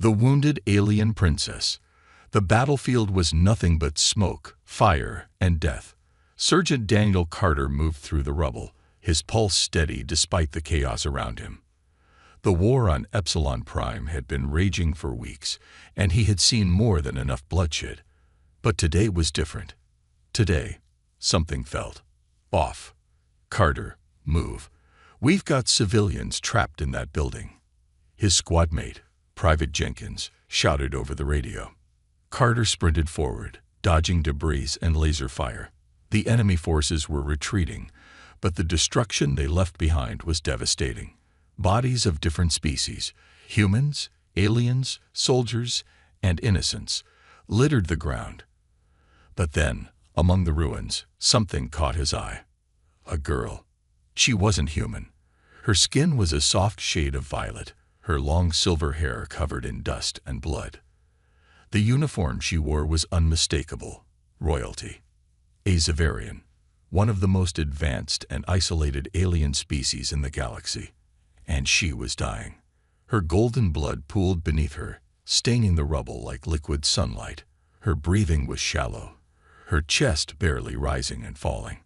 The wounded alien princess. The battlefield was nothing but smoke, fire, and death. Sergeant Daniel Carter moved through the rubble, his pulse steady despite the chaos around him. The war on Epsilon Prime had been raging for weeks, and he had seen more than enough bloodshed. But today was different. Today, something felt off. "Carter, move. We've got civilians trapped in that building." His squad mate, Private Jenkins, shouted over the radio. Carter sprinted forward, dodging debris and laser fire. The enemy forces were retreating, but the destruction they left behind was devastating. Bodies of different species, humans, aliens, soldiers, and innocents, littered the ground. But then, among the ruins, something caught his eye. A girl. She wasn't human. Her skin was a soft shade of violet, her long silver hair covered in dust and blood. The uniform she wore was unmistakable. Royalty. A Xaverian, one of the most advanced and isolated alien species in the galaxy. And she was dying. Her golden blood pooled beneath her, staining the rubble like liquid sunlight. Her breathing was shallow, her chest barely rising and falling.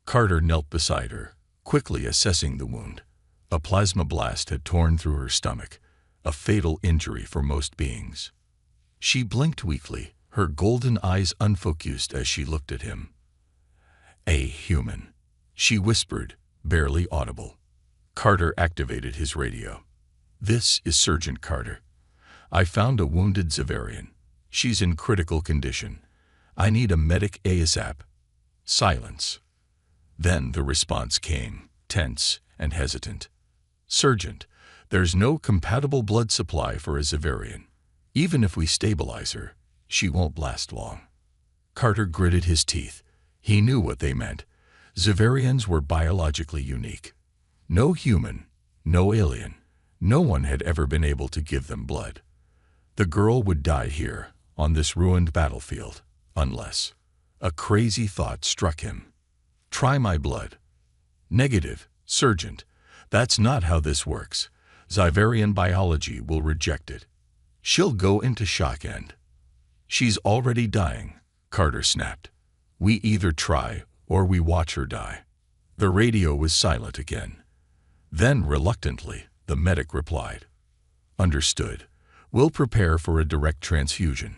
Carter knelt beside her, quickly assessing the wound. A plasma blast had torn through her stomach, a fatal injury for most beings. She blinked weakly, her golden eyes unfocused as she looked at him. "A human," she whispered, barely audible. Carter activated his radio. "This is Sergeant Carter. I found a wounded Xaverian. She's in critical condition. I need a medic ASAP." Silence. Then the response came, tense and hesitant. "Sergeant, there's no compatible blood supply for a Xaverian. Even if we stabilize her, she won't last long." Carter gritted his teeth. He knew what they meant. Xaverians were biologically unique. No human, no alien, no one had ever been able to give them blood. The girl would die here, on this ruined battlefield, unless... A crazy thought struck him. "Try my blood." "Negative, Sergeant. That's not how this works. Xaverian biology will reject it. She'll go into shock and..." "She's already dying," Carter snapped. "We either try or we watch her die." The radio was silent again. Then, reluctantly, the medic replied. "Understood. We'll prepare for a direct transfusion.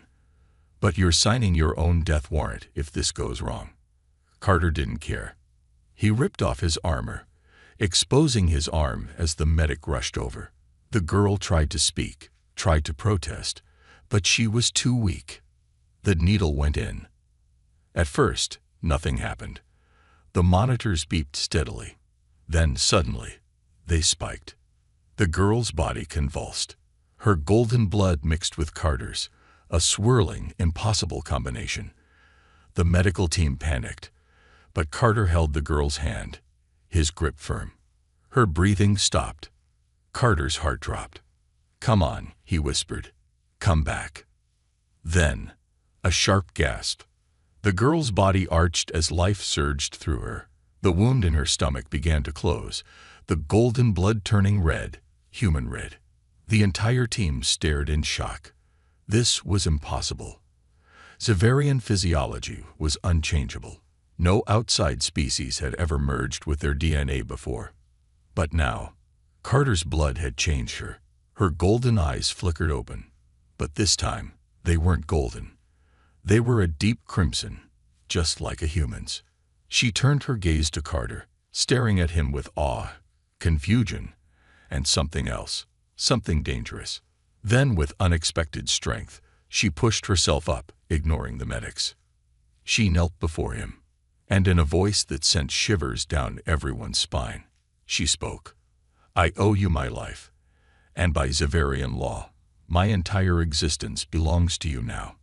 But you're signing your own death warrant if this goes wrong." Carter didn't care. He ripped off his armor, exposing his arm as the medic rushed over. The girl tried to speak, tried to protest, but she was too weak. The needle went in. At first, nothing happened. The monitors beeped steadily. Then, suddenly, they spiked. The girl's body convulsed. Her golden blood mixed with Carter's, a swirling, impossible combination. The medical team panicked, but Carter held the girl's hand, his grip firm. Her breathing stopped. Carter's heart dropped. "Come on," he whispered. "Come back." Then, a sharp gasp. The girl's body arched as life surged through her. The wound in her stomach began to close, the golden blood turning red, human red. The entire team stared in shock. This was impossible. Xaverian physiology was unchangeable. No outside species had ever merged with their DNA before. But now, Carter's blood had changed her. Her golden eyes flickered open. But this time, they weren't golden. They were a deep crimson, just like a human's. She turned her gaze to Carter, staring at him with awe, confusion, and something else, something dangerous. Then, with unexpected strength, she pushed herself up, ignoring the medics. She knelt before him, and in a voice that sent shivers down everyone's spine, she spoke. "I owe you my life, and by Xaverian law, my entire existence belongs to you now."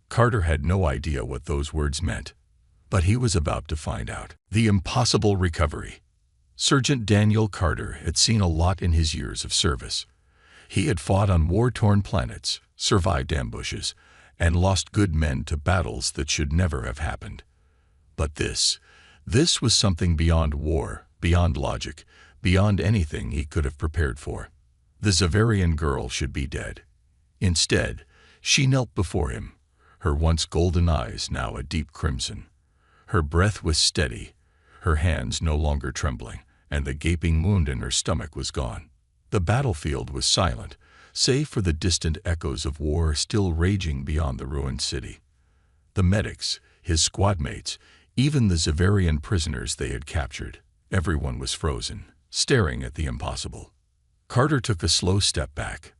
Carter had no idea what those words meant, but he was about to find out. The impossible recovery. Sergeant Daniel Carter had seen a lot in his years of service. He had fought on war-torn planets, survived ambushes, and lost good men to battles that should never have happened. But this was something beyond war, beyond logic, beyond anything he could have prepared for. The Xaverian girl should be dead. Instead, she knelt before him, her once golden eyes now a deep crimson. Her breath was steady, her hands no longer trembling, and the gaping wound in her stomach was gone. The battlefield was silent, save for the distant echoes of war still raging beyond the ruined city. The medics, his squad mates, even the Zavarian prisoners they had captured, everyone was frozen, staring at the impossible. Carter took a slow step back.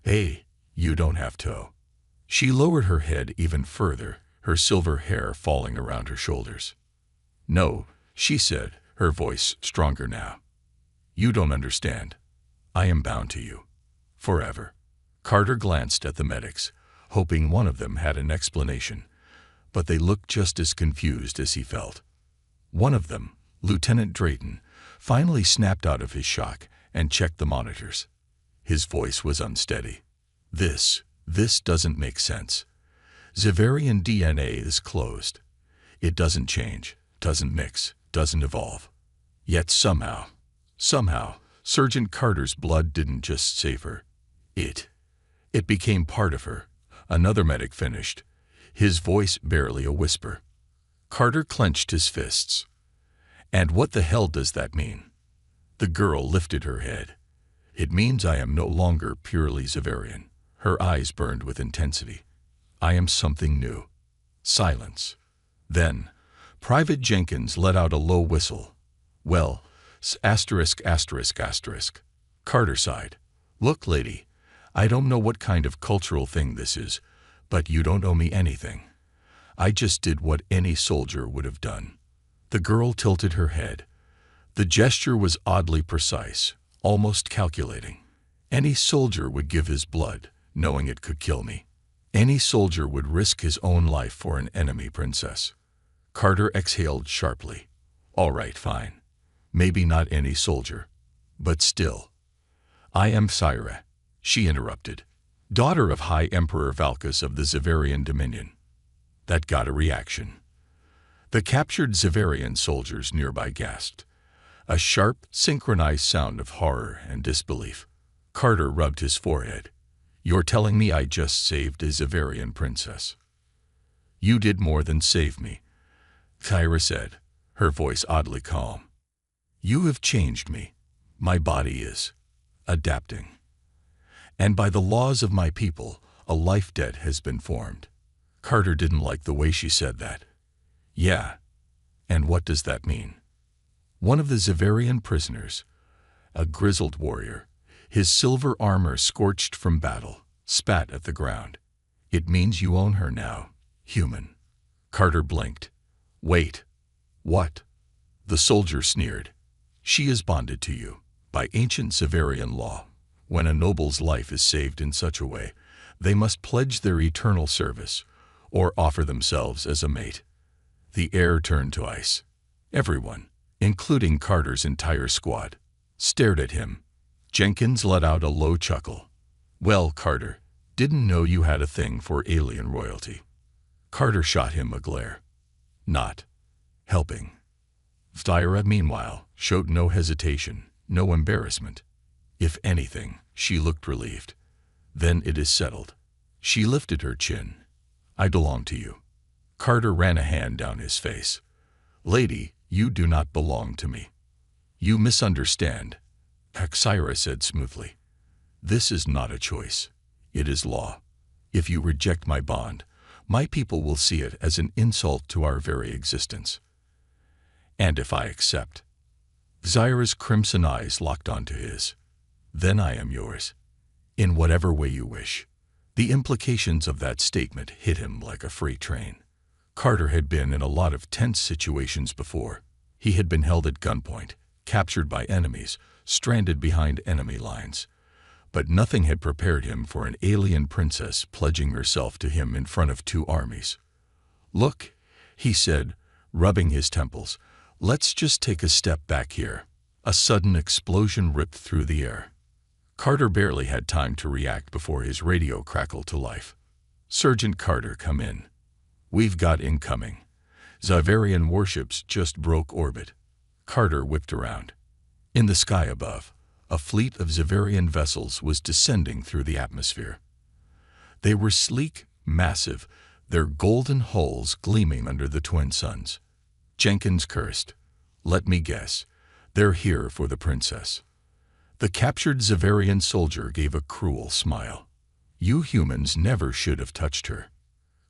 "Hey, you don't have to." She lowered her head even further, her silver hair falling around her shoulders. "No," she said, her voice stronger now. "You don't understand. I am bound to you. Forever." Carter glanced at the medics, hoping one of them had an explanation, but they looked just as confused as he felt. One of them, Lieutenant Drayton, finally snapped out of his shock and checked the monitors. His voice was unsteady. This doesn't make sense. Zavarian DNA is closed. It doesn't change, doesn't mix, doesn't evolve. Yet somehow, Sergeant Carter's blood didn't just save her. It became part of her. Another medic finished, his voice barely a whisper. Carter clenched his fists. "And what the hell does that mean?" The girl lifted her head. "It means I am no longer purely Zavarian." Her eyes burned with intensity. "I am something new." Silence. Then, Private Jenkins let out a low whistle. "Well, ****. Carter sighed. "Look, lady, I don't know what kind of cultural thing this is, but you don't owe me anything. I just did what any soldier would have done." The girl tilted her head. The gesture was oddly precise, almost calculating. "Any soldier would give his blood, knowing it could kill me. Any soldier would risk his own life for an enemy princess." Carter exhaled sharply. "All right, fine. Maybe not any soldier. But still." "I am Syra," she interrupted, "daughter of High Emperor Valkas of the Zavarian Dominion." That got a reaction. The captured Zavarian soldiers nearby gasped. A sharp, synchronized sound of horror and disbelief. Carter rubbed his forehead. "You're telling me I just saved a Zavarian princess?" "You did more than save me," Syra said, her voice oddly calm. "You have changed me. My body is adapting. And by the laws of my people, a life debt has been formed." Carter didn't like the way she said that. "Yeah. And what does that mean?" One of the Zavarian prisoners, a grizzled warrior, his silver armor scorched from battle, spat at the ground. "It means you own her now, human." Carter blinked. "Wait. What?" The soldier sneered. "She is bonded to you, by ancient Zavarian law. When a noble's life is saved in such a way, they must pledge their eternal service, or offer themselves as a mate." The air turned to ice. Everyone, including Carter's entire squad, stared at him. Jenkins let out a low chuckle. "Well, Carter, didn't know you had a thing for alien royalty." Carter shot him a glare. "Not helping." Syra, meanwhile, showed no hesitation, no embarrassment. If anything, she looked relieved. "Then it is settled." She lifted her chin. "I belong to you." Carter ran a hand down his face. "Lady, you do not belong to me. You misunderstand," Syra said smoothly. "This is not a choice. It is law. If you reject my bond, my people will see it as an insult to our very existence. And if I accept..." Syra's crimson eyes locked onto his. "Then I am yours. In whatever way you wish." The implications of that statement hit him like a freight train. Carter had been in a lot of tense situations before. He had been held at gunpoint, captured by enemies, stranded behind enemy lines. But nothing had prepared him for an alien princess pledging herself to him in front of two armies. "Look," he said, rubbing his temples, "let's just take a step back here." A sudden explosion ripped through the air. Carter barely had time to react before his radio crackled to life. "Sergeant Carter, come in. We've got incoming. Zavarian warships just broke orbit." Carter whipped around. In the sky above, a fleet of Zavarian vessels was descending through the atmosphere. They were sleek, massive, their golden hulls gleaming under the twin suns. Jenkins cursed. "Let me guess. They're here for the princess." The captured Zavarian soldier gave a cruel smile. "You humans never should have touched her."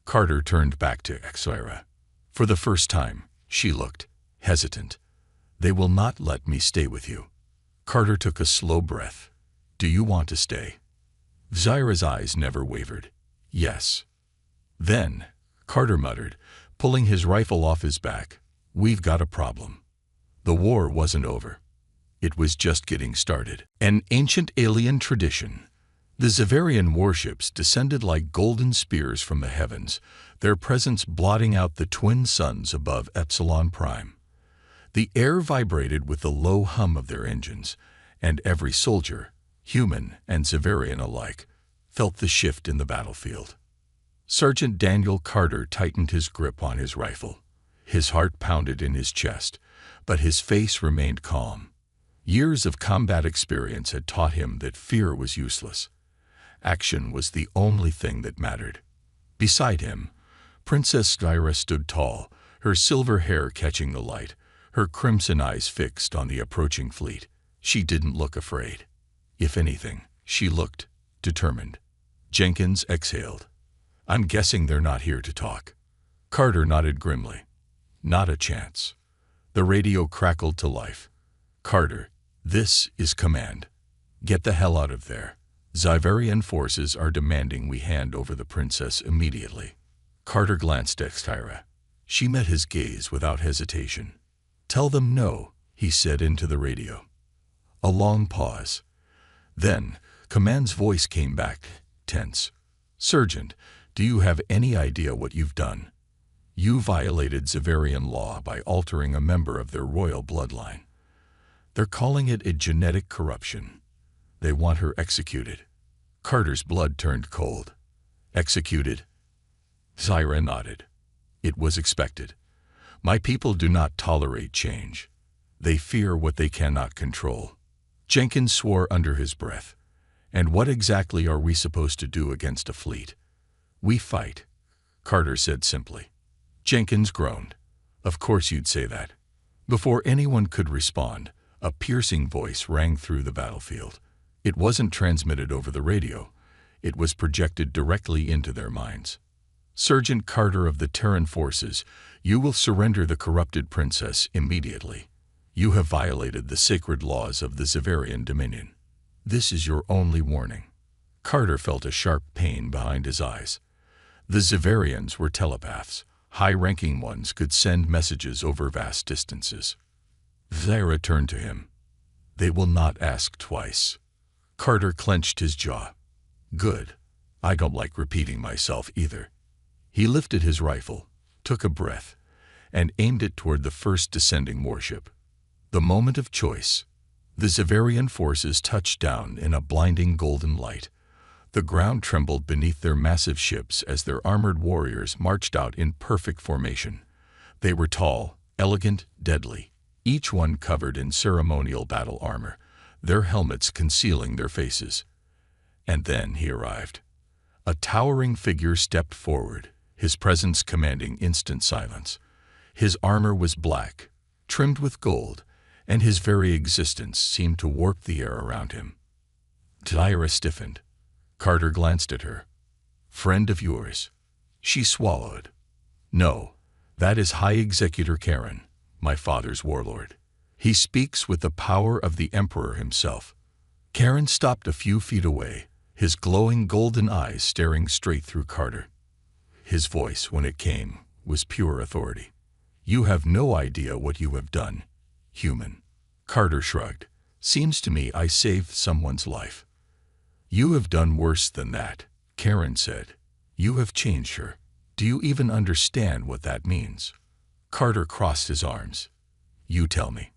Carter turned back to Exira. For the first time, she looked hesitant. "They will not let me stay with you." Carter took a slow breath. "Do you want to stay?" Zaira's eyes never wavered. "Yes." "Then," Carter muttered, pulling his rifle off his back, "we've got a problem." The war wasn't over. It was just getting started. An ancient alien tradition. The Zavarian warships descended like golden spears from the heavens, their presence blotting out the twin suns above Epsilon Prime. The air vibrated with the low hum of their engines, and every soldier, human and Zavarian alike, felt the shift in the battlefield. Sergeant Daniel Carter tightened his grip on his rifle. His heart pounded in his chest, but his face remained calm. Years of combat experience had taught him that fear was useless. Action was the only thing that mattered. Beside him, Princess Zaira stood tall, her silver hair catching the light, her crimson eyes fixed on the approaching fleet. She didn't look afraid. If anything, she looked determined. Jenkins exhaled. "I'm guessing they're not here to talk." Carter nodded grimly. "Not a chance." The radio crackled to life. "Carter, this is command. Get the hell out of there. Zavarian forces are demanding we hand over the princess immediately." Carter glanced at Zaira. She met his gaze without hesitation. "Tell them no," he said into the radio. A long pause. Then, command's voice came back, tense. "Sergeant, do you have any idea what you've done? You violated Zavarian law by altering a member of their royal bloodline. They're calling it a genetic corruption. They want her executed." Carter's blood turned cold. "Executed?" Zaira nodded. "It was expected. My people do not tolerate change. They fear what they cannot control." Jenkins swore under his breath. "And what exactly are we supposed to do against a fleet?" "We fight," Carter said simply. Jenkins groaned. "Of course you'd say that." Before anyone could respond, a piercing voice rang through the battlefield. It wasn't transmitted over the radio. It was projected directly into their minds. "Sergeant Carter of the Terran forces, you will surrender the corrupted princess immediately. You have violated the sacred laws of the Zavarian Dominion. This is your only warning." Carter felt a sharp pain behind his eyes. The Zavarians were telepaths. High-ranking ones could send messages over vast distances. Zaira turned to him. "They will not ask twice." Carter clenched his jaw. "Good. I don't like repeating myself either." He lifted his rifle, took a breath, and aimed it toward the first descending warship. The moment of choice. The Zavarian forces touched down in a blinding golden light. The ground trembled beneath their massive ships as their armored warriors marched out in perfect formation. They were tall, elegant, deadly, each one covered in ceremonial battle armor, their helmets concealing their faces. And then he arrived. A towering figure stepped forward, his presence commanding instant silence. His armor was black, trimmed with gold, and his very existence seemed to warp the air around him. Zaira stiffened. Carter glanced at her. "Friend of yours?" She swallowed. "No, that is High Executor Karen, my father's warlord. He speaks with the power of the Emperor himself." Karen stopped a few feet away, his glowing golden eyes staring straight through Carter. His voice, when it came, was pure authority. "You have no idea what you have done, human." Carter shrugged. "Seems to me I saved someone's life." "You have done worse than that," Karen said. "You have changed her. Do you even understand what that means?" Carter crossed his arms. "You tell me."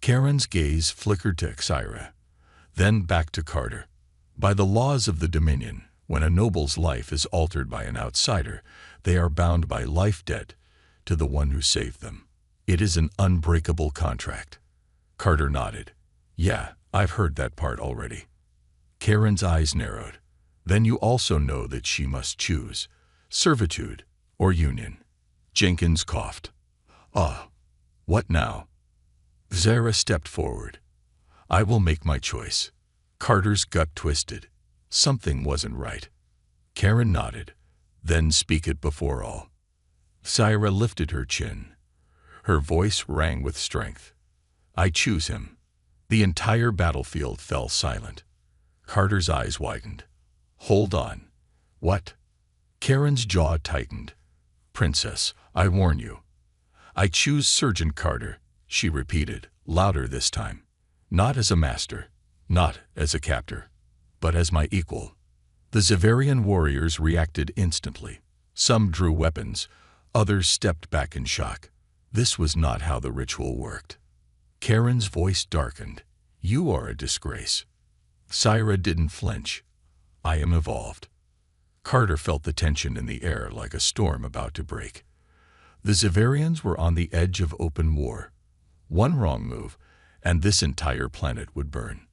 Karen's gaze flickered to Zaira, then back to Carter. "By the laws of the Dominion, when a noble's life is altered by an outsider, they are bound by life debt to the one who saved them. It is an unbreakable contract." Carter nodded. "Yeah, I've heard that part already." Karen's eyes narrowed. Then you also know that she must choose servitude or union. Jenkins coughed. Ah, what now? Zara stepped forward. I will make my choice. Carter's gut twisted. Something wasn't right. Karen nodded. Then speak it before all. Zara lifted her chin. Her voice rang with strength. I choose him. The entire battlefield fell silent. Carter's eyes widened. Hold on. What? Karen's jaw tightened. Princess, I warn you. I choose Sergeant Carter, she repeated, louder this time. Not as a master, not as a captor, but as my equal. The Zavarian warriors reacted instantly. Some drew weapons, others stepped back in shock. This was not how the ritual worked. Karen's voice darkened. You are a disgrace. Syra didn't flinch. I am evolved. Carter felt the tension in the air like a storm about to break. The Zavarians were on the edge of open war. One wrong move, and this entire planet would burn.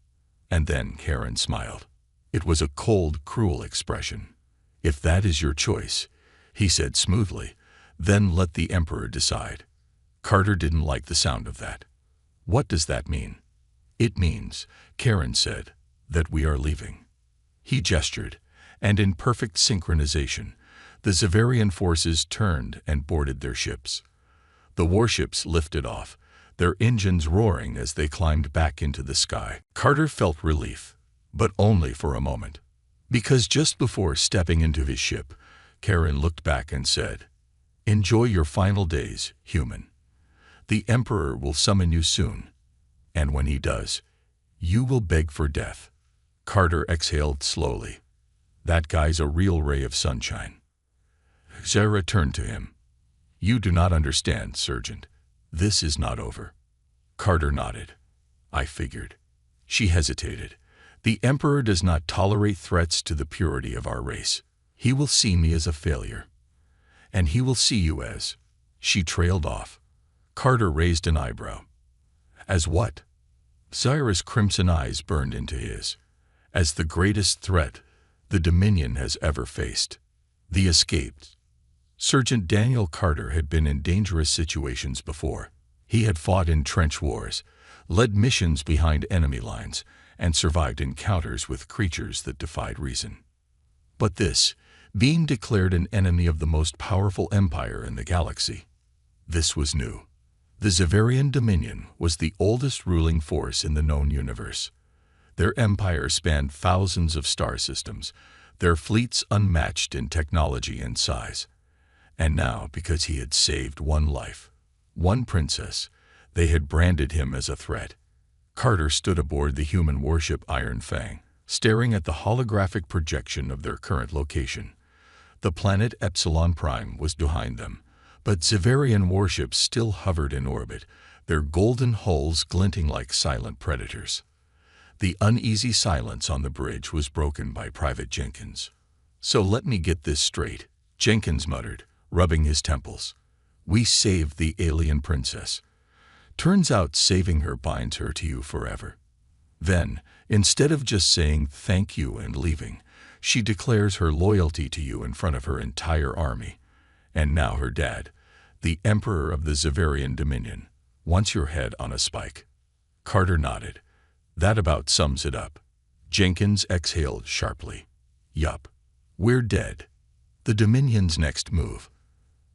And then Karen smiled. It was a cold, cruel expression. If that is your choice, he said smoothly, then let the Emperor decide. Carter didn't like the sound of that. What does that mean? It means, Karen said, that we are leaving. He gestured, and in perfect synchronization, the Zavarian forces turned and boarded their ships. The warships lifted off, their engines roaring as they climbed back into the sky. Carter felt relief, but only for a moment. Because just before stepping into his ship, Karen looked back and said, Enjoy your final days, human. The Emperor will summon you soon, and when he does, you will beg for death. Carter exhaled slowly. That guy's a real ray of sunshine. Zara turned to him. You do not understand, Sergeant. This is not over. Carter nodded. I figured. She hesitated. The Emperor does not tolerate threats to the purity of our race. He will see me as a failure. And he will see you as... She trailed off. Carter raised an eyebrow. As what? Zara's crimson eyes burned into his. As the greatest threat the Dominion has ever faced. The escaped. Sergeant Daniel Carter had been in dangerous situations before. He had fought in trench wars, led missions behind enemy lines, and survived encounters with creatures that defied reason. But this, being declared an enemy of the most powerful empire in the galaxy, this was new. The Zavarian Dominion was the oldest ruling force in the known universe. Their empire spanned thousands of star systems, their fleets unmatched in technology and size. And now, because he had saved one life, one princess, they had branded him as a threat. Carter stood aboard the human warship Iron Fang, staring at the holographic projection of their current location. The planet Epsilon Prime was behind them, but Zavarian warships still hovered in orbit, their golden hulls glinting like silent predators. The uneasy silence on the bridge was broken by Private Jenkins. So let me get this straight, Jenkins muttered, rubbing his temples. We saved the alien princess. Turns out saving her binds her to you forever. Then, instead of just saying thank you and leaving, she declares her loyalty to you in front of her entire army. And now her dad, the Emperor of the Zavarian Dominion, wants your head on a spike. Carter nodded. That about sums it up. Jenkins exhaled sharply. Yup. We're dead. The Dominion's next move.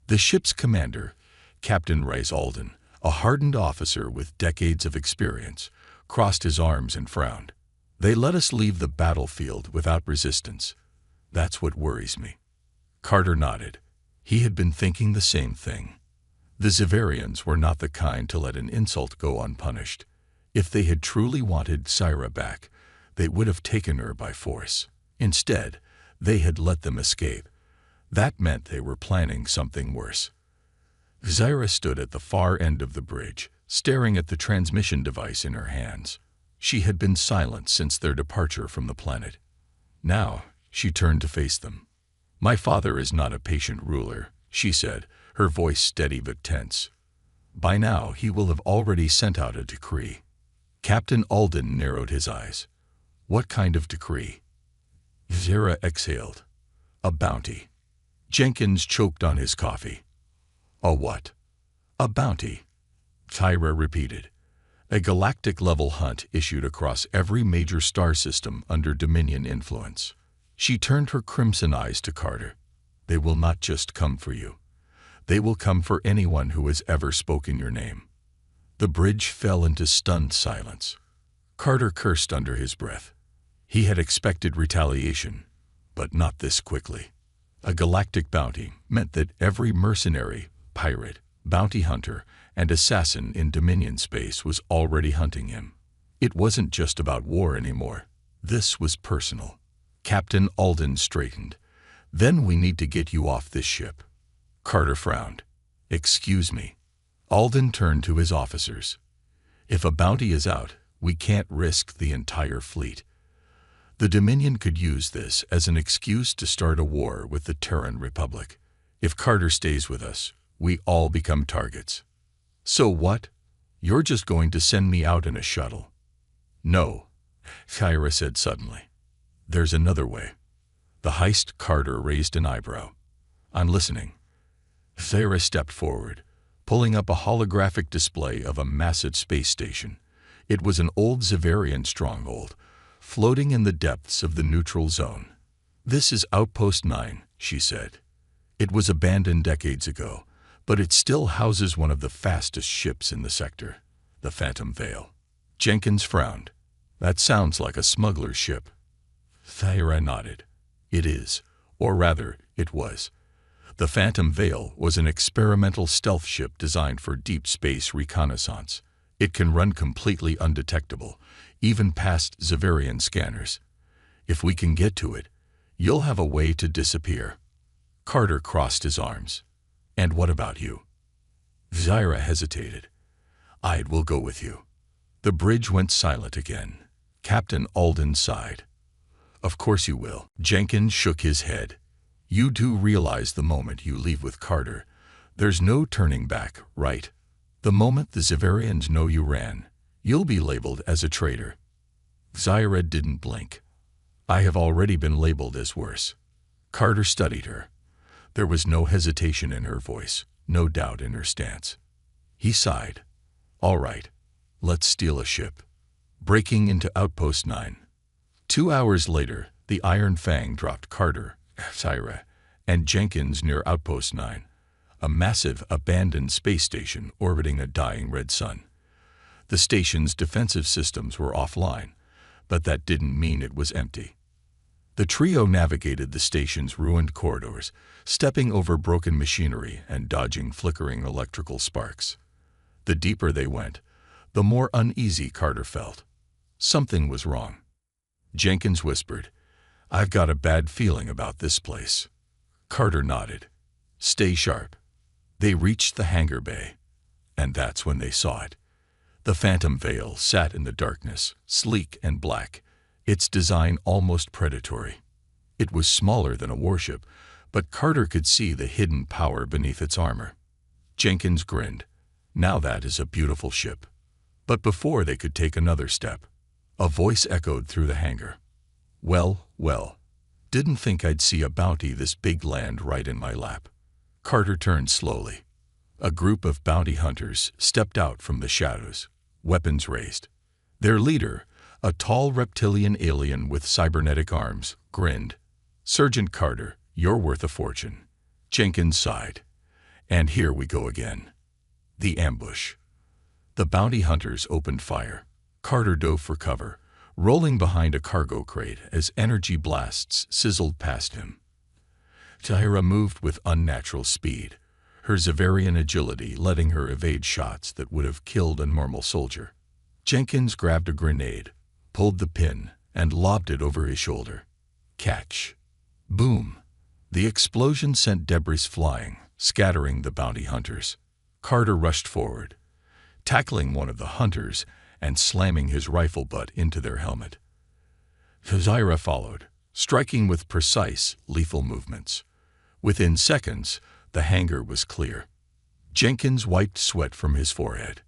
The ship's commander, Captain Rice Alden, a hardened officer with decades of experience, crossed his arms and frowned. They let us leave the battlefield without resistance. That's what worries me. Carter nodded. He had been thinking the same thing. The Zavarians were not the kind to let an insult go unpunished. If they had truly wanted Syra back, they would have taken her by force. Instead, they had let them escape. That meant they were planning something worse. Syra stood at the far end of the bridge, staring at the transmission device in her hands. She had been silent since their departure from the planet. Now, she turned to face them. My father is not a patient ruler, she said, her voice steady but tense. By now, he will have already sent out a decree. Captain Alden narrowed his eyes. What kind of decree? Zara exhaled. A bounty. Jenkins choked on his coffee. A what? A bounty. Tyra repeated. A galactic-level hunt issued across every major star system under Dominion influence. She turned her crimson eyes to Carter. They will not just come for you. They will come for anyone who has ever spoken your name. The bridge fell into stunned silence. Carter cursed under his breath. He had expected retaliation, but not this quickly. A galactic bounty meant that every mercenary, pirate, bounty hunter, and assassin in Dominion space was already hunting him. It wasn't just about war anymore. This was personal. Captain Alden straightened. Then we need to get you off this ship. Carter frowned. Excuse me. Alden turned to his officers. If a bounty is out, we can't risk the entire fleet. The Dominion could use this as an excuse to start a war with the Terran Republic. If Carter stays with us, we all become targets. So what? You're just going to send me out in a shuttle? No, Tyra said suddenly. There's another way. The heist. Carter raised an eyebrow. I'm listening. Tyra stepped forward, pulling up a holographic display of a massive space station. It was an old Zavarian stronghold, floating in the depths of the neutral zone. This is Outpost 9, she said. It was abandoned decades ago, but it still houses one of the fastest ships in the sector, the Phantom Veil. Jenkins frowned. That sounds like a smuggler's ship. Tyra nodded. It is, or rather, it was. The Phantom Veil was an experimental stealth ship designed for deep space reconnaissance. It can run completely undetectable, even past Zavarian scanners. If we can get to it, you'll have a way to disappear. Carter crossed his arms. And what about you? Tyra hesitated. I will go with you. The bridge went silent again. Captain Alden sighed. Of course you will. Jenkins shook his head. You do realize the moment you leave with Carter, there's no turning back, right? The moment the Zavarians know you ran, you'll be labeled as a traitor. Tyra didn't blink. I have already been labeled as worse. Carter studied her. There was no hesitation in her voice, no doubt in her stance. He sighed. All right, let's steal a ship. Breaking into Outpost 9. 2 hours later, the Iron Fang dropped Carter, Tyra, and Jenkins near Outpost 9, a massive abandoned space station orbiting a dying red sun. The station's defensive systems were offline, but that didn't mean it was empty. The trio navigated the station's ruined corridors, stepping over broken machinery and dodging flickering electrical sparks. The deeper they went, the more uneasy Carter felt. Something was wrong. Jenkins whispered, I've got a bad feeling about this place. Carter nodded. Stay sharp. They reached the hangar bay, and that's when they saw it. The Phantom Veil sat in the darkness, sleek and black, its design almost predatory. It was smaller than a warship, but Carter could see the hidden power beneath its armor. Jenkins grinned. Now that is a beautiful ship. But before they could take another step, a voice echoed through the hangar. Well, didn't think I'd see a bounty this big land right in my lap. Carter turned slowly. A group of bounty hunters stepped out from the shadows, weapons raised. Their leader, a tall reptilian alien with cybernetic arms, grinned. Sergeant Carter, you're worth a fortune. Jenkins sighed. And here we go again. The ambush. The bounty hunters opened fire. Carter dove for cover, rolling behind a cargo crate as energy blasts sizzled past him. Tyra moved with unnatural speed, her Zavarian agility letting her evade shots that would have killed a normal soldier. Jenkins grabbed a grenade, pulled the pin, and lobbed it over his shoulder. Catch. Boom. The explosion sent debris flying, scattering the bounty hunters. Carter rushed forward, tackling one of the hunters and slamming his rifle butt into their helmet. Tyra followed, striking with precise, lethal movements. Within seconds, the hangar was clear. Jenkins wiped sweat from his forehead.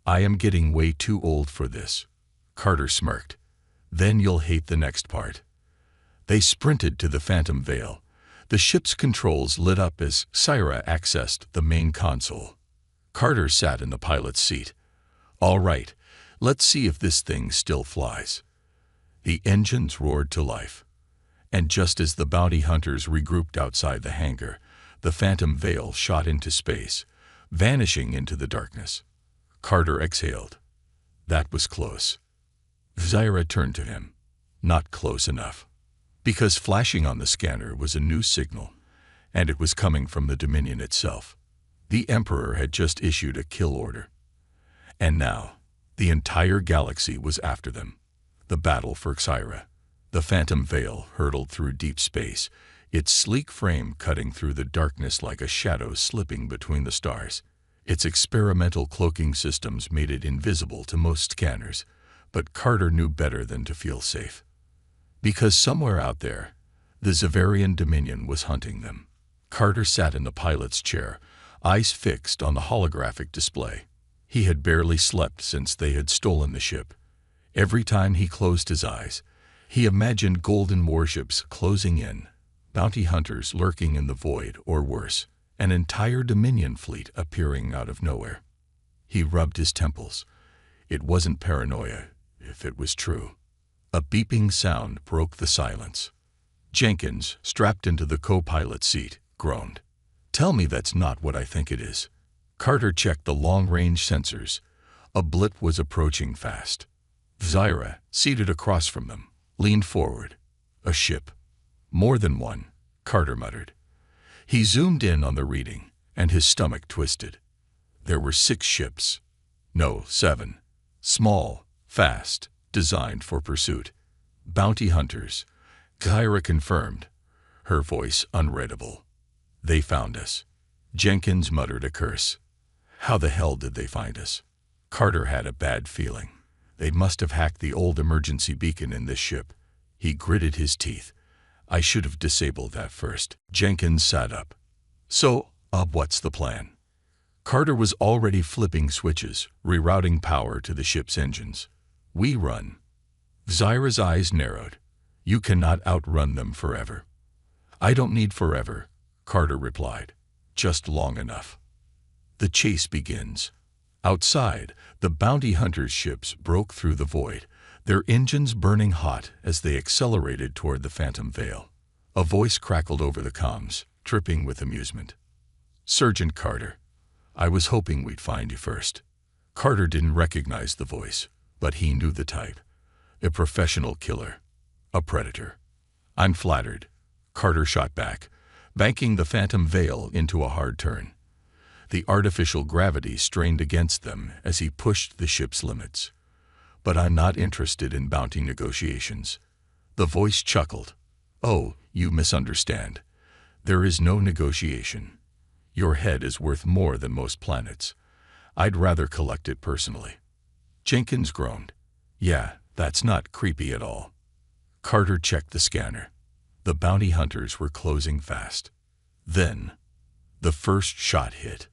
I am getting way too old for this. Carter smirked. Then you'll hate the next part. They sprinted to the Phantom Veil. The ship's controls lit up as Syra accessed the main console. Carter sat in the pilot's seat. "All right, let's see if this thing still flies." The engines roared to life. And just as the bounty hunters regrouped outside the hangar, the Phantom Veil shot into space, vanishing into the darkness. Carter exhaled. That was close. Syra turned to him. Not close enough. Because flashing on the scanner was a new signal, and it was coming from the Dominion itself. The Emperor had just issued a kill order. And now, the entire galaxy was after them. The battle for Syra. The Phantom Veil hurtled through deep space, its sleek frame cutting through the darkness like a shadow slipping between the stars. Its experimental cloaking systems made it invisible to most scanners, but Carter knew better than to feel safe. Because somewhere out there, the Zavarian Dominion was hunting them. Carter sat in the pilot's chair, eyes fixed on the holographic display. He had barely slept since they had stolen the ship. Every time he closed his eyes, he imagined golden warships closing in, bounty hunters lurking in the void, or worse, an entire Dominion fleet appearing out of nowhere. He rubbed his temples. It wasn't paranoia, if it was true. A beeping sound broke the silence. Jenkins, strapped into the co-pilot seat, groaned. "Tell me that's not what I think it is." Carter checked the long-range sensors. A blip was approaching fast. Syra, seated across from them, leaned forward. "A ship. More than one," Carter muttered. He zoomed in on the reading, and his stomach twisted. There were 6 ships. No, 7. Small, fast, designed for pursuit. Bounty hunters. Syra confirmed, her voice unreadable. "They found us." Jenkins muttered a curse. How the hell did they find us? Carter had a bad feeling. They must have hacked the old emergency beacon in this ship. He gritted his teeth. I should have disabled that first. Jenkins sat up. So, what's the plan? Carter was already flipping switches, rerouting power to the ship's engines. We run. Syra's eyes narrowed. You cannot outrun them forever. I don't need forever, Carter replied. Just long enough. The chase begins. Outside, the bounty hunters' ships broke through the void, their engines burning hot as they accelerated toward the Phantom Veil. A voice crackled over the comms, tripping with amusement. "Sergeant Carter, I was hoping we'd find you first." Carter didn't recognize the voice, but he knew the type. A professional killer. A predator. "I'm flattered," Carter shot back, banking the Phantom Veil into a hard turn. The artificial gravity strained against them as he pushed the ship's limits. "But I'm not interested in bounty negotiations." The voice chuckled. "Oh, you misunderstand. There is no negotiation. Your head is worth more than most planets. I'd rather collect it personally." Jenkins groaned. "Yeah, that's not creepy at all." Carter checked the scanner. The bounty hunters were closing fast. Then, the first shot hit.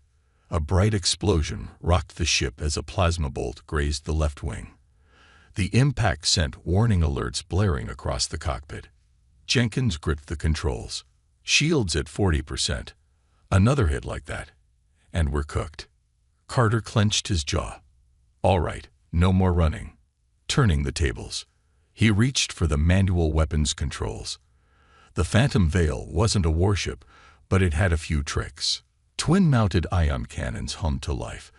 A bright explosion rocked the ship as a plasma bolt grazed the left wing. The impact sent warning alerts blaring across the cockpit. Jenkins gripped the controls. Shields at 40%. Another hit like that, and we're cooked. Carter clenched his jaw. All right, no more running. Turning the tables. He reached for the manual weapons controls. The Phantom Veil wasn't a warship, but it had a few tricks. Twin-mounted ion cannons hummed to life,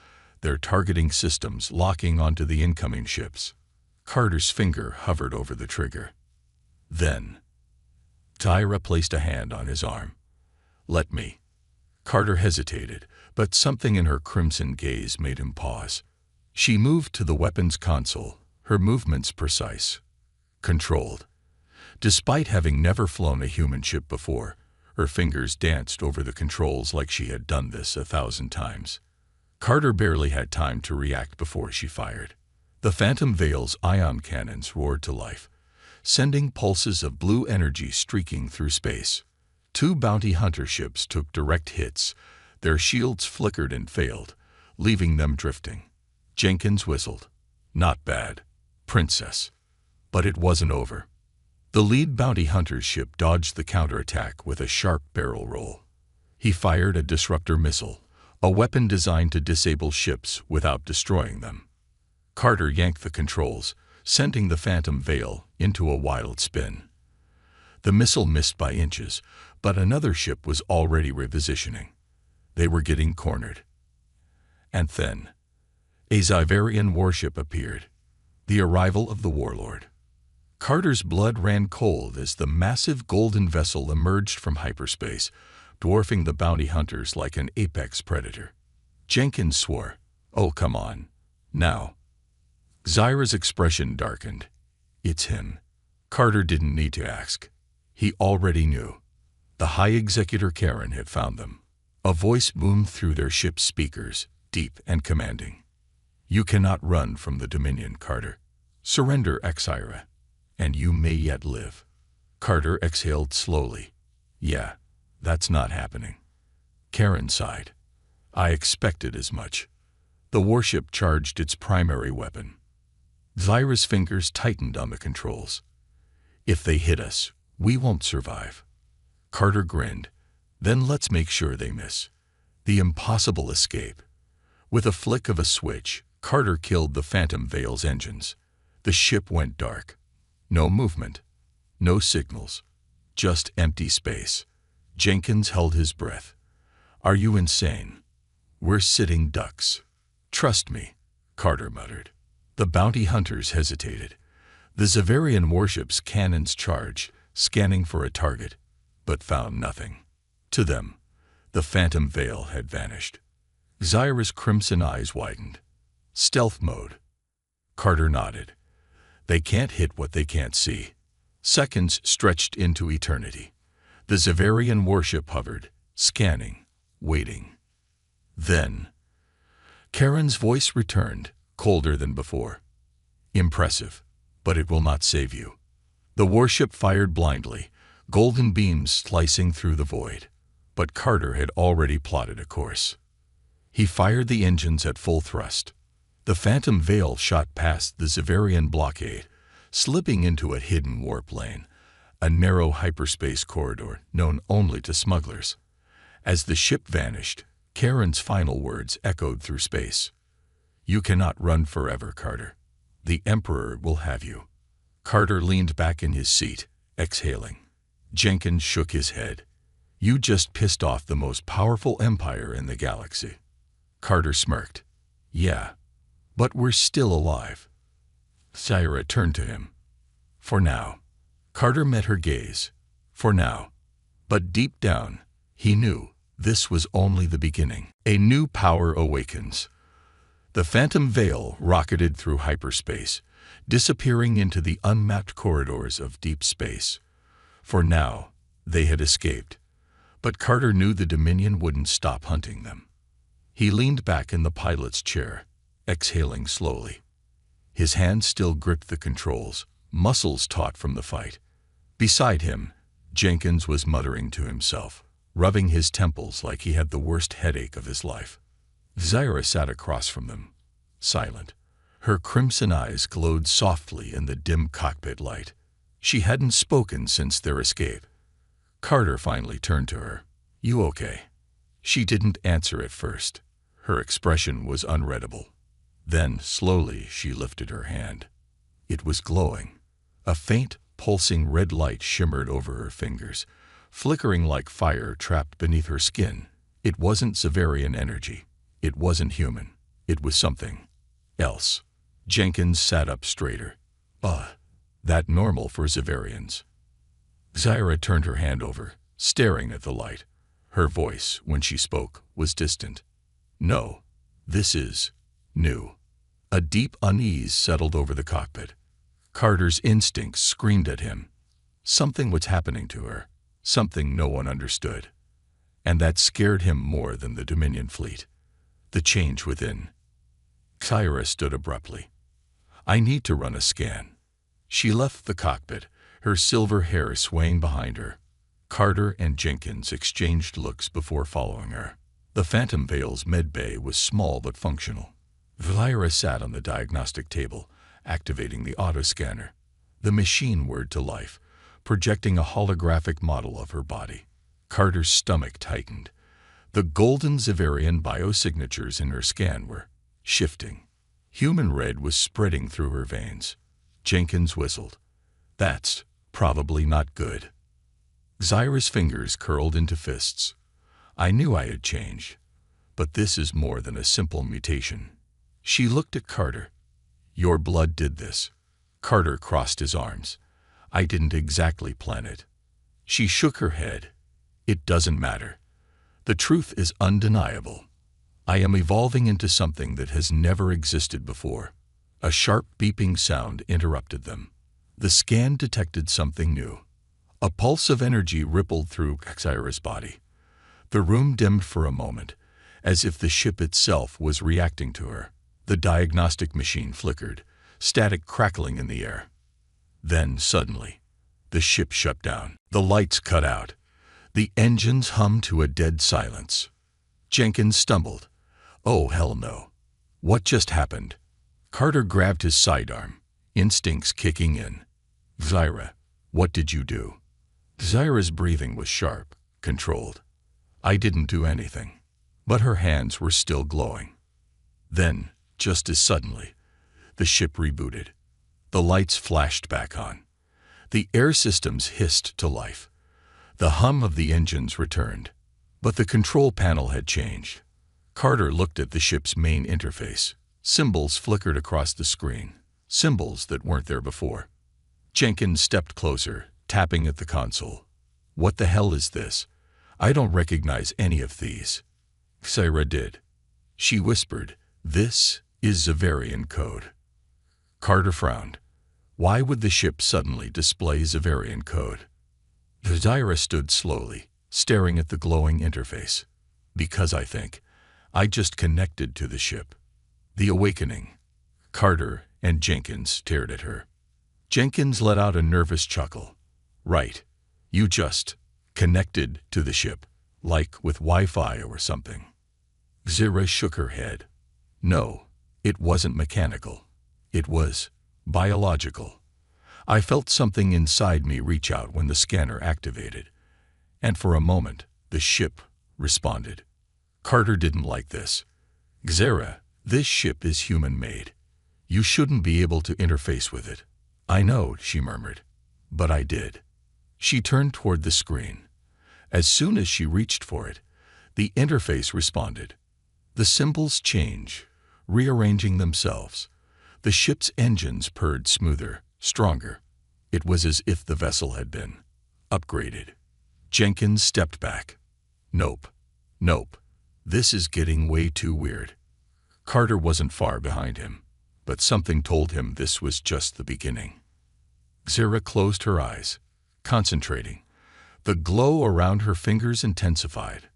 their targeting systems locking onto the incoming ships. Carter's finger hovered over the trigger. Then, Syra placed a hand on his arm. "Let me." Carter hesitated, but something in her crimson gaze made him pause. She moved to the weapons console, her movements precise, controlled. Despite having never flown a human ship before, her fingers danced over the controls like she had done this 1,000 times. Carter barely had time to react before she fired. The Phantom Veil's ion cannons roared to life, sending pulses of blue energy streaking through space. 2 bounty hunter ships took direct hits. Their shields flickered and failed, leaving them drifting. Jenkins whistled. "Not bad, Princess." But it wasn't over. The lead bounty hunter's ship dodged the counterattack with a sharp barrel roll. He fired a disruptor missile, a weapon designed to disable ships without destroying them. Carter yanked the controls, sending the Phantom Veil into a wild spin. The missile missed by inches, but another ship was already repositioning. They were getting cornered. And then, a Xiverian warship appeared, the arrival of the warlord. Carter's blood ran cold as the massive golden vessel emerged from hyperspace, dwarfing the bounty hunters like an apex predator. Jenkins swore, "Oh, come on. Now." Zyra's expression darkened. "It's him." Carter didn't need to ask. He already knew. The High Executor Karen had found them. A voice boomed through their ship's speakers, deep and commanding. "You cannot run from the Dominion, Carter. Surrender, Zyra, and you may yet live." Carter exhaled slowly. "Yeah, that's not happening." Karen sighed. "I expected as much." The warship charged its primary weapon. Zyra's fingers tightened on the controls. "If they hit us, we won't survive." Carter grinned. "Then let's make sure they miss." The impossible escape. With a flick of a switch, Carter killed the Phantom Veil's engines. The ship went dark. No movement. No signals. Just empty space. Jenkins held his breath. "Are you insane? We're sitting ducks." "Trust me," Carter muttered. The bounty hunters hesitated. The Xiverian warship's cannons charged, scanning for a target, but found nothing. To them, the Phantom Veil had vanished. Zyra's crimson eyes widened. "Stealth mode." Carter nodded. "They can't hit what they can't see." Seconds stretched into eternity. The Xiverian warship hovered, scanning, waiting. Then, Karen's voice returned, colder than before. "Impressive, but it will not save you." The warship fired blindly, golden beams slicing through the void. But Carter had already plotted a course. He fired the engines at full thrust. The Phantom Veil shot past the Xiverian blockade, slipping into a hidden warp lane, a narrow hyperspace corridor known only to smugglers. As the ship vanished, Karen's final words echoed through space. "You cannot run forever, Carter. The Emperor will have you." Carter leaned back in his seat, exhaling. Jenkins shook his head. "You just pissed off the most powerful empire in the galaxy." Carter smirked. "Yeah, but we're still alive." Zyra turned to him. "For now." Carter met her gaze. "For now." But deep down, he knew this was only the beginning. A new power awakens. The Phantom Veil rocketed through hyperspace, disappearing into the unmapped corridors of deep space. For now, they had escaped. But Carter knew the Dominion wouldn't stop hunting them. He leaned back in the pilot's chair, exhaling slowly. His hands still gripped the controls, muscles taut from the fight. Beside him, Jenkins was muttering to himself, rubbing his temples like he had the worst headache of his life. Zyra sat across from them, silent. Her crimson eyes glowed softly in the dim cockpit light. She hadn't spoken since their escape. Carter finally turned to her. "You okay?" She didn't answer at first. Her expression was unreadable. Then, slowly, she lifted her hand. It was glowing. A faint, pulsing red light shimmered over her fingers, flickering like fire trapped beneath her skin. It wasn't Xiverian energy. It wasn't human. It was something else. Jenkins sat up straighter. That normal for Xiverians." Zyra turned her hand over, staring at the light. Her voice, when she spoke, was distant. "No, this is new." A deep unease settled over the cockpit. Carter's instincts screamed at him. Something was happening to her, something no one understood. And that scared him more than the Dominion fleet. The change within. Zyra stood abruptly. "I need to run a scan." She left the cockpit, her silver hair swaying behind her. Carter and Jenkins exchanged looks before following her. The Phantom Veil's medbay was small but functional. Zyra sat on the diagnostic table, activating the autoscanner. The machine whirred to life, projecting a holographic model of her body. Carter's stomach tightened. The golden Zavarian biosignatures in her scan were shifting. Human red was spreading through her veins. Jenkins whistled. That's probably not good. Zyra's fingers curled into fists. I knew I had changed, but this is more than a simple mutation. She looked at Carter. Your blood did this. Carter crossed his arms. I didn't exactly plan it. She shook her head. It doesn't matter. The truth is undeniable. I am evolving into something that has never existed before. A sharp beeping sound interrupted them. The scan detected something new. A pulse of energy rippled through Zyra's body. The room dimmed for a moment, as if the ship itself was reacting to her. The diagnostic machine flickered, static crackling in the air. Then, suddenly, the ship shut down. The lights cut out. The engines hummed to a dead silence. Jenkins stumbled. Oh, hell no. What just happened? Carter grabbed his sidearm, instincts kicking in. Zyra, what did you do? Zyra's breathing was sharp, controlled. I didn't do anything, but her hands were still glowing. Then, just as suddenly, the ship rebooted. The lights flashed back on. The air systems hissed to life. The hum of the engines returned, but the control panel had changed. Carter looked at the ship's main interface. Symbols flickered across the screen, symbols that weren't there before. Jenkins stepped closer, tapping at the console. What the hell is this? I don't recognize any of these. Zyra did. She whispered, This is Zavarian code. Carter frowned. Why would the ship suddenly display Zavarian code? Zyra stood slowly, staring at the glowing interface. Because I just connected to the ship. The awakening. Carter and Jenkins stared at her. Jenkins let out a nervous chuckle. Right. You just connected to the ship, like with Wi-Fi or something. Zyra shook her head. No, it wasn't mechanical. It was biological. I felt something inside me reach out when the scanner activated. And for a moment, the ship responded. Carter didn't like this. Zyra, this ship is human-made. You shouldn't be able to interface with it. I know, she murmured. But I did. She turned toward the screen. As soon as she reached for it, the interface responded. The symbols changed, rearranging themselves. The ship's engines purred smoother, stronger. It was as if the vessel had been upgraded. Jenkins stepped back. Nope. This is getting way too weird. Carter wasn't far behind him, but something told him this was just the beginning. Zyra closed her eyes, concentrating. The glow around her fingers intensified,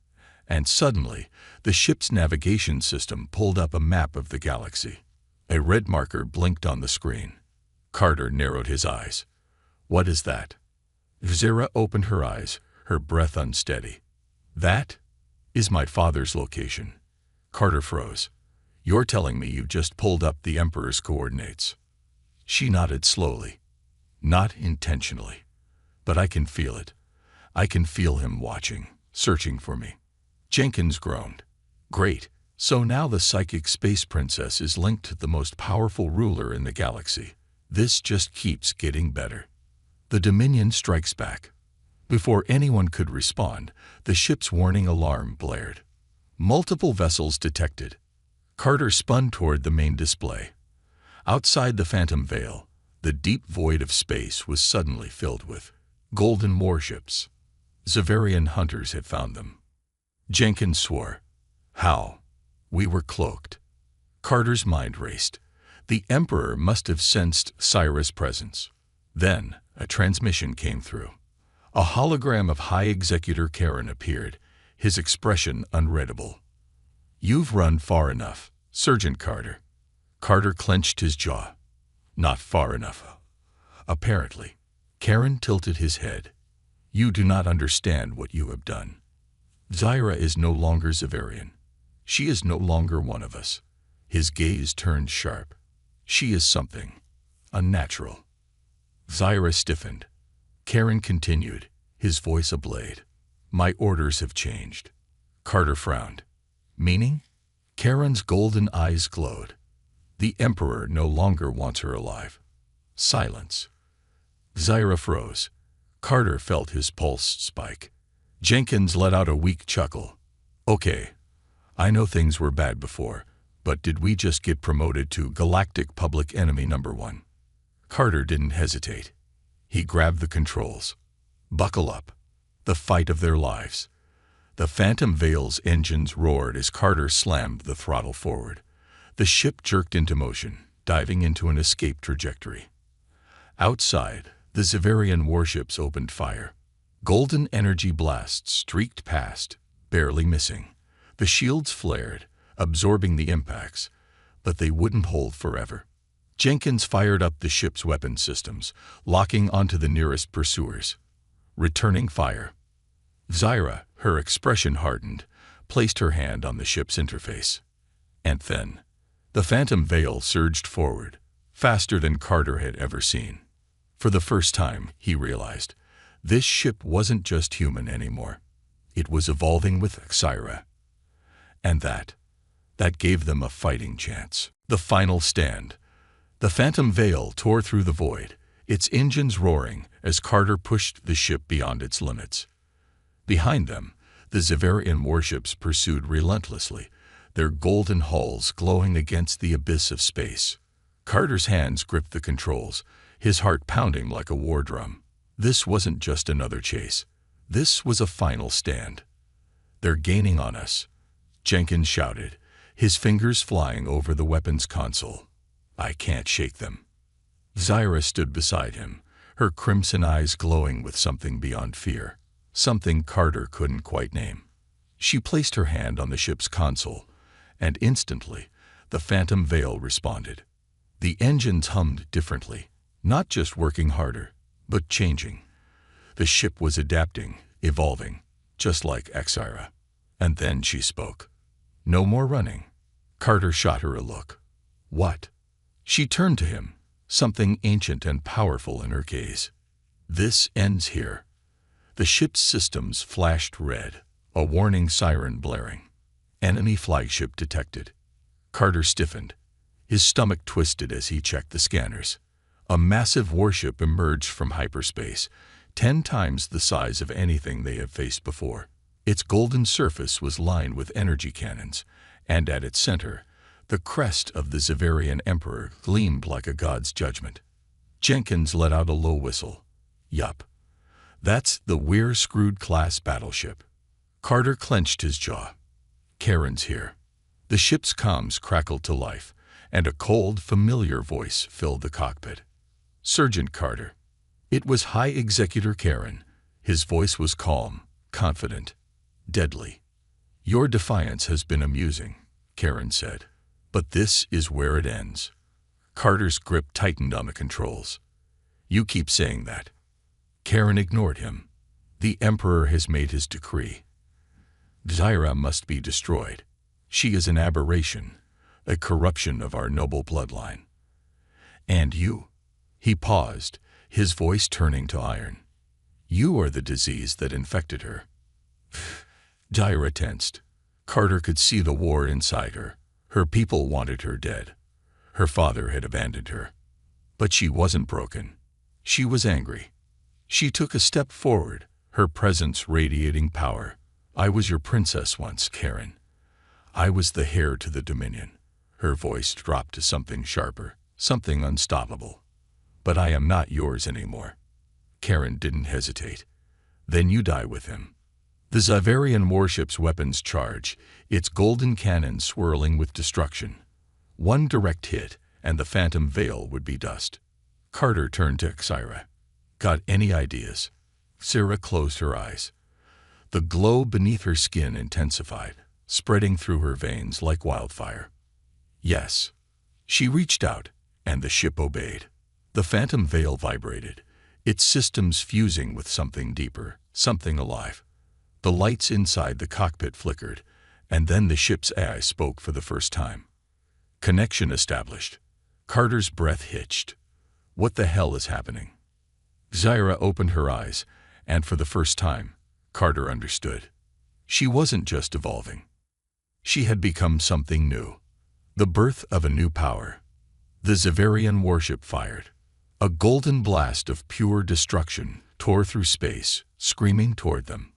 and suddenly the ship's navigation system pulled up a map of the galaxy. A red marker blinked on the screen. Carter narrowed his eyes. What is that? Zyra opened her eyes, her breath unsteady. That is my father's location. Carter froze. You're telling me you just pulled up the Emperor's coordinates? She nodded slowly. Not intentionally. But I can feel it. I can feel him watching, searching for me. Jenkins groaned. Great. So now the psychic space princess is linked to the most powerful ruler in the galaxy. This just keeps getting better. The Dominion strikes back. Before anyone could respond, the ship's warning alarm blared. Multiple vessels detected. Carter spun toward the main display. Outside the phantom veil, the deep void of space was suddenly filled with golden warships. Zavarian hunters had found them. Jenkins swore. How? We were cloaked. Carter's mind raced. The Emperor must have sensed Zyra's presence. Then a transmission came through. A hologram of High Executor Karen appeared, his expression unreadable. You've run far enough, Sergeant Carter. Carter clenched his jaw. Not far enough. Apparently. Karen tilted his head. You do not understand what you have done. Zyra is no longer Zavarian. She is no longer one of us. His gaze turned sharp. She is something unnatural. Zyra stiffened. Karen continued, his voice a blade. My orders have changed. Carter frowned. Meaning? Karen's golden eyes glowed. The Emperor no longer wants her alive. Silence. Zyra froze. Carter felt his pulse spike. Jenkins let out a weak chuckle. Okay, I know things were bad before, but did we just get promoted to Galactic Public Enemy #1? Carter didn't hesitate. He grabbed the controls. Buckle up. The fight of their lives. The Phantom Veil's engines roared as Carter slammed the throttle forward. The ship jerked into motion, diving into an escape trajectory. Outside, the Zavarian warships opened fire. Golden energy blasts streaked past, barely missing. The shields flared, absorbing the impacts, but they wouldn't hold forever. Jenkins fired up the ship's weapon systems, locking onto the nearest pursuers. Returning fire. Zyra, her expression hardened, placed her hand on the ship's interface. And then, the Phantom Veil surged forward, faster than Carter had ever seen. For the first time, he realized, this ship wasn't just human anymore. It was evolving with Zyra. And that gave them a fighting chance. The final stand. The Phantom Veil tore through the void, its engines roaring as Carter pushed the ship beyond its limits. Behind them, the Zavarian warships pursued relentlessly, their golden hulls glowing against the abyss of space. Carter's hands gripped the controls, his heart pounding like a war drum. This wasn't just another chase. This was a final stand. They're gaining on us, Jenkins shouted, his fingers flying over the weapons console. I can't shake them. Zyra stood beside him, her crimson eyes glowing with something beyond fear, something Carter couldn't quite name. She placed her hand on the ship's console, and instantly, the Phantom Veil responded. The engines hummed differently, not just working harder, but changing. The ship was adapting, evolving, just like Zyra. And then she spoke. No more running. Carter shot her a look. What? She turned to him, something ancient and powerful in her gaze. This ends here. The ship's systems flashed red, a warning siren blaring. Enemy flagship detected. Carter stiffened. His stomach twisted as he checked the scanners. A massive warship emerged from hyperspace, 10 times the size of anything they had faced before. Its golden surface was lined with energy cannons, and at its center, the crest of the Zavarian Emperor gleamed like a god's judgment. Jenkins let out a low whistle. Yup. That's the We're Screwed class battleship. Carter clenched his jaw. Karen's here. The ship's comms crackled to life, and a cold, familiar voice filled the cockpit. Sergeant Carter. It was High Executor Karen. His voice was calm, confident, deadly. Your defiance has been amusing, Karen said. But this is where it ends. Carter's grip tightened on the controls. You keep saying that. Karen ignored him. The Emperor has made his decree. Zyra must be destroyed. She is an aberration, a corruption of our noble bloodline. And you. He paused, his voice turning to iron. You are the disease that infected her. Zyra tensed. Carter could see the war inside her. Her people wanted her dead. Her father had abandoned her. But she wasn't broken. She was angry. She took a step forward, her presence radiating power. I was your princess once, Karen. I was the heir to the Dominion. Her voice dropped to something sharper, something unstoppable. But I am not yours anymore. Karen didn't hesitate. Then you die with him. The Zavarian warship's weapons charge, its golden cannon swirling with destruction. One direct hit, and the Phantom Veil would be dust. Carter turned to Zyra. Got any ideas? Zyra closed her eyes. The glow beneath her skin intensified, spreading through her veins like wildfire. Yes. She reached out, and the ship obeyed. The Phantom Veil vibrated, its systems fusing with something deeper, something alive. The lights inside the cockpit flickered, and then the ship's AI spoke for the first time. Connection established. Carter's breath hitched. What the hell is happening? Zyra opened her eyes, and for the first time, Carter understood. She wasn't just evolving. She had become something new. The birth of a new power. The Xaverian warship fired. A golden blast of pure destruction tore through space, screaming toward them.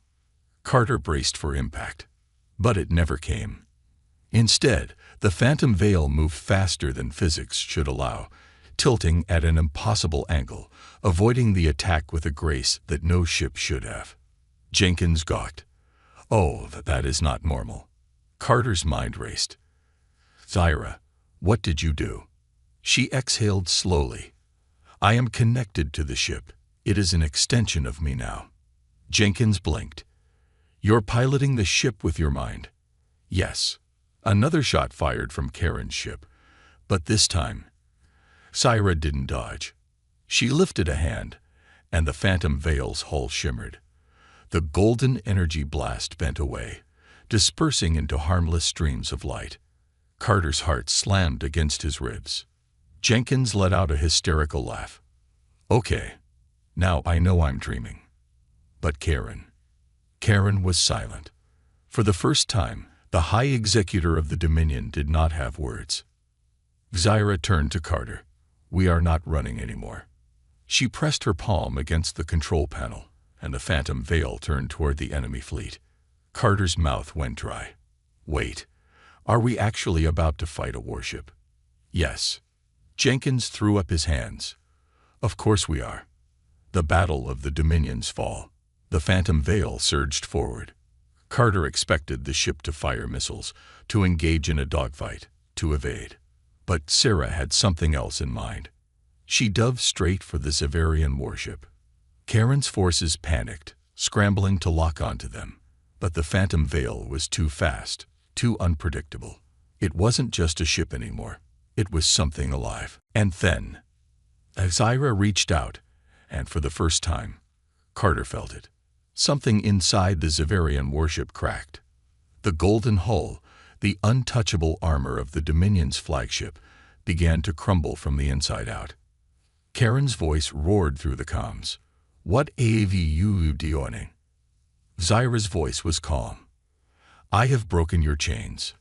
Carter braced for impact. But it never came. Instead, the phantom veil moved faster than physics should allow, tilting at an impossible angle, avoiding the attack with a grace that no ship should have. Jenkins gawked. Oh, that is not normal. Carter's mind raced. Zyra, what did you do? She exhaled slowly. I am connected to the ship. It is an extension of me now. Jenkins blinked. You're piloting the ship with your mind. Yes. Another shot fired from Karen's ship. But this time, Zyra didn't dodge. She lifted a hand, and the phantom veil's hull shimmered. The golden energy blast bent away, dispersing into harmless streams of light. Carter's heart slammed against his ribs. Jenkins let out a hysterical laugh. Okay, now I know I'm dreaming. But Karen was silent. For the first time, the High Executor of the Dominion did not have words. Zyra turned to Carter. We are not running anymore. She pressed her palm against the control panel, and the phantom veil turned toward the enemy fleet. Carter's mouth went dry. Wait, are we actually about to fight a warship? Yes. Jenkins threw up his hands. Of course we are. The battle of the Dominion's fall. The phantom veil surged forward. Carter expected the ship to fire missiles, to engage in a dogfight, to evade. But Sarah had something else in mind. She dove straight for the Xaverian warship. Karen's forces panicked, scrambling to lock onto them. But the phantom veil was too fast, too unpredictable. It wasn't just a ship anymore. It was something alive. And then, as Zyra reached out, and for the first time, Carter felt it. Something inside the Xaverian warship cracked. The golden hull, the untouchable armor of the Dominion's flagship, began to crumble from the inside out. Karen's voice roared through the comms. What have you doing? Zyra's voice was calm. I have broken your chains.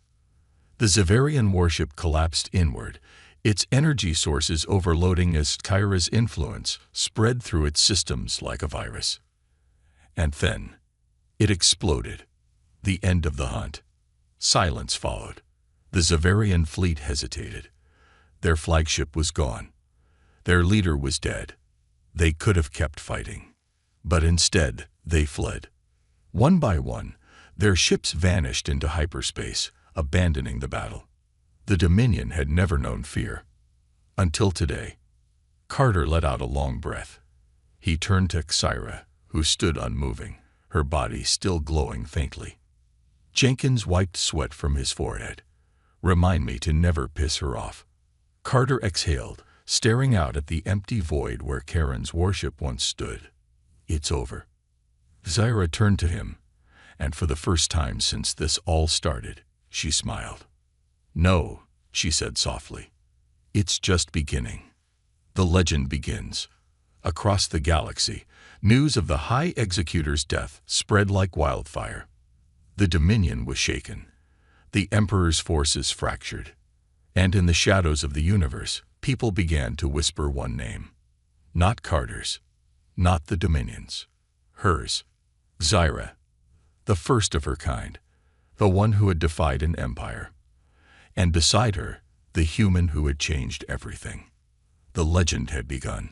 The Xaverian warship collapsed inward, its energy sources overloading as Kyra's influence spread through its systems like a virus. And then, it exploded. The end of the hunt. Silence followed. The Xaverian fleet hesitated. Their flagship was gone. Their leader was dead. They could have kept fighting. But instead, they fled. One by one, their ships vanished into hyperspace, abandoning the battle. The Dominion had never known fear. Until today. Carter let out a long breath. He turned to Zyra, who stood unmoving, her body still glowing faintly. Jenkins wiped sweat from his forehead. Remind me to never piss her off. Carter exhaled, staring out at the empty void where Karen's warship once stood. It's over. Zyra turned to him, and for the first time since this all started, she smiled. No, she said softly. It's just beginning. The legend begins. Across the galaxy, news of the High Executor's death spread like wildfire. The Dominion was shaken. The Emperor's forces fractured. And in the shadows of the universe, people began to whisper one name. Not Carter's. Not the Dominion's. Hers. Zyra. The first of her kind. The one who had defied an empire. And beside her, the human who had changed everything. The legend had begun.